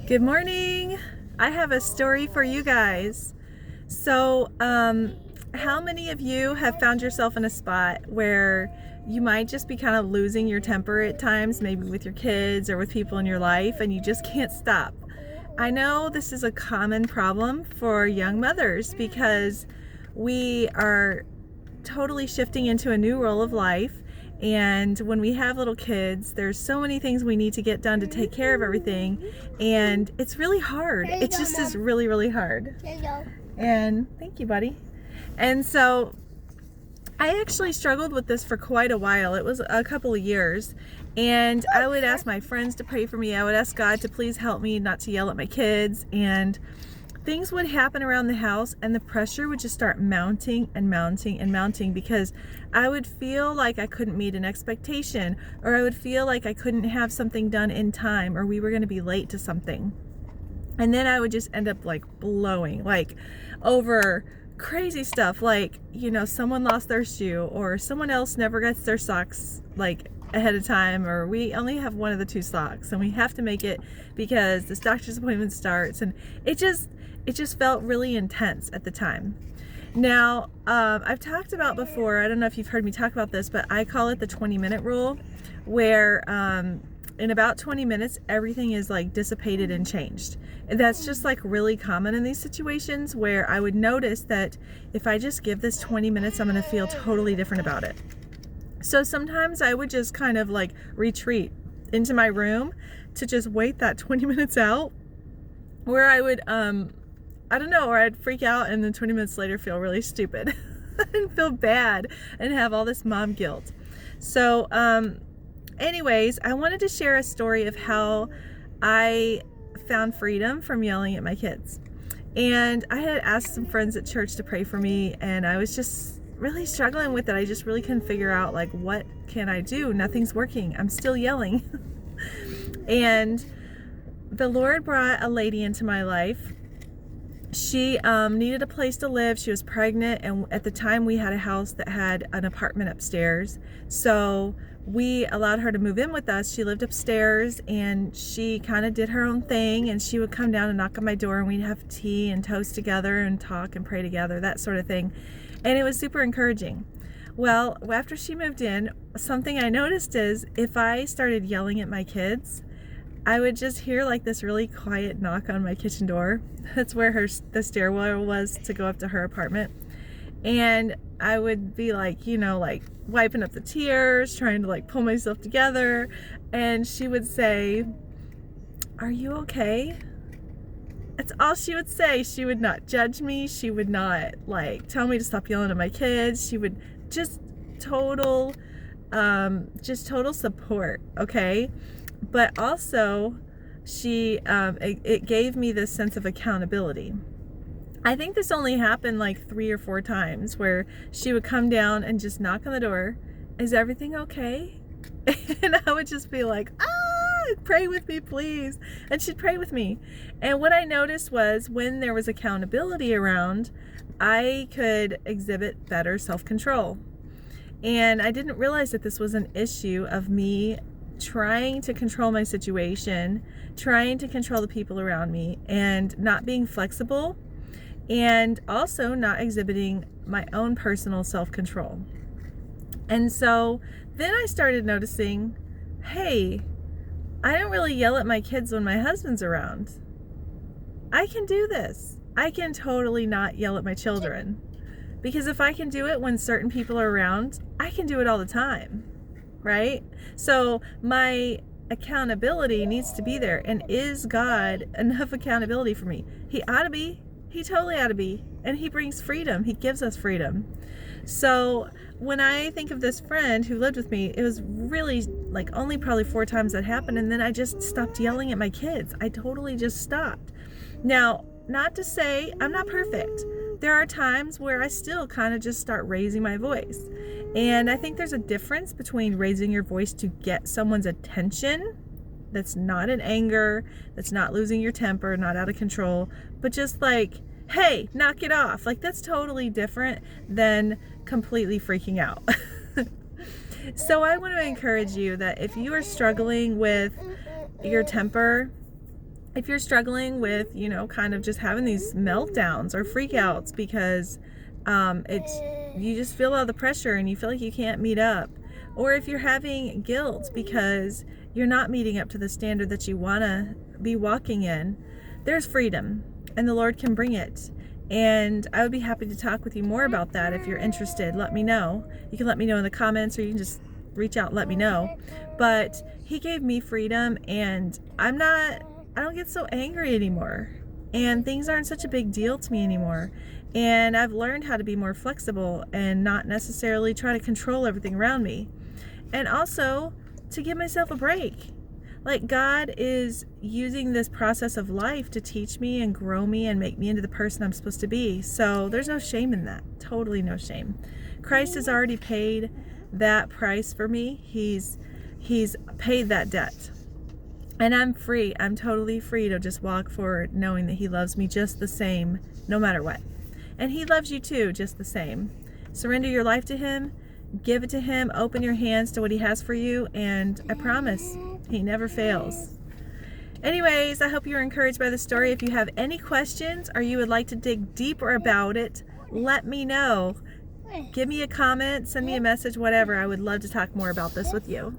Good morning. I have a story for you guys. So, how many of you have found yourself in a spot where you might just be kind of losing your temper at times, maybe with your kids or with people in your life, and you just can't stop? I know this is a common problem for young mothers because we are totally shifting into a new role of life. And when we have little kids, there's so many things we need to get done to take care of everything. And it's really hard. It just is really, really hard. And thank you, buddy. And so I actually struggled with this for quite a while. It was a couple of years. And I would ask my friends to pray for me. I would ask God to please help me not to yell at my kids. And things would happen around the house and the pressure would just start mounting and mounting and mounting because I would feel like I couldn't meet an expectation, or I would feel like I couldn't have something done in time, or we were going to be late to something. And then I would just end up like blowing, like over crazy stuff, like, someone lost their shoe, or someone else never gets their socks like ahead of time, or we only have one of the two socks and we have to make it because this doctor's appointment starts. And it just felt really intense at the time. Now, I've talked about before, I don't know if you've heard me talk about this, but I call it the 20-minute rule, where in about 20 minutes, everything is like dissipated and changed. And that's just like really common in these situations, where I would notice that if I just give this 20 minutes, I'm going to feel totally different about it. So sometimes I would just kind of like retreat into my room to just wait that 20 minutes out, where I would, I don't know, or I'd freak out and then 20 minutes later feel really stupid and feel bad and have all this mom guilt. So anyways, I wanted to share a story of how I found freedom from yelling at my kids. And I had asked some friends at church to pray for me, and I was just really struggling with it. I just really couldn't figure out, like, what can I do? Nothing's working. I'm still yelling. And the Lord brought a lady into my life. She needed a place to live. She was pregnant, and at the time we had a house that had an apartment upstairs. So we allowed her to move in with us. She lived upstairs, and she kind of did her own thing, and she would come down and knock on my door, and we'd have tea and toast together and talk and pray together, that sort of thing. And it was super encouraging. Well, after she moved in, something I noticed is if I started yelling at my kids, I would just hear like this really quiet knock on my kitchen door. That's where the stairwell was to go up to her apartment. And I would be like, like wiping up the tears, trying to like pull myself together. And she would say, "Are you okay?" That's all she would say. She would not judge me. She would not like tell me to stop yelling at my kids. She would just total support. Okay. But also it gave me this sense of accountability. I think this only happened like 3 or 4 times, where she would come down and just knock on the door. "Is everything okay?" And I would just be like, "Pray with me, please." And she'd pray with me. And what I noticed was when there was accountability around, I could exhibit better self-control. And I didn't realize that this was an issue of me trying to control my situation, trying to control the people around me, and not being flexible, and also not exhibiting my own personal self-control. And so then I started noticing, hey, I don't really yell at my kids when my husband's around. I can do this. I can totally not yell at my children. Because if I can do it when certain people are around, I can do it all the time. Right? So my accountability needs to be there. And is God enough accountability for me? He ought to be. He totally ought to be. And he brings freedom. He gives us freedom. So when I think of this friend who lived with me, it was really like only probably 4 times that happened. And then I just stopped yelling at my kids. I totally just stopped. Now, not to say I'm not perfect. There are times where I still kind of just start raising my voice. And I think there's a difference between raising your voice to get someone's attention, that's not in anger, that's not losing your temper, not out of control, but just like, hey, knock it off. Like, that's totally different than completely freaking out. So I want to encourage you that if you are struggling with your temper, if you're struggling with, kind of just having these meltdowns or freakouts because you just feel all the pressure and you feel like you can't meet up, or if you're having guilt because you're not meeting up to the standard that you want to be walking in, there's freedom and the Lord can bring it. And I would be happy to talk with you more about that. If you're interested, let me know. You can let me know in the comments, or you can just reach out and let me know. But he gave me freedom, and I don't get so angry anymore, and things aren't such a big deal to me anymore. And I've learned how to be more flexible and not necessarily try to control everything around me, and also to give myself a break. Like, God is using this process of life to teach me and grow me and make me into the person I'm supposed to be. So there's no shame in that. Totally no shame. Christ has already paid that price for me. He's paid that debt. And I'm free. I'm totally free to just walk forward knowing that he loves me just the same, no matter what. And he loves you too, just the same. Surrender your life to him. Give it to him. Open your hands to what he has for you. And I promise, he never fails. Anyways, I hope you were encouraged by the story. If you have any questions or you would like to dig deeper about it, let me know. Give me a comment, send me a message, whatever. I would love to talk more about this with you.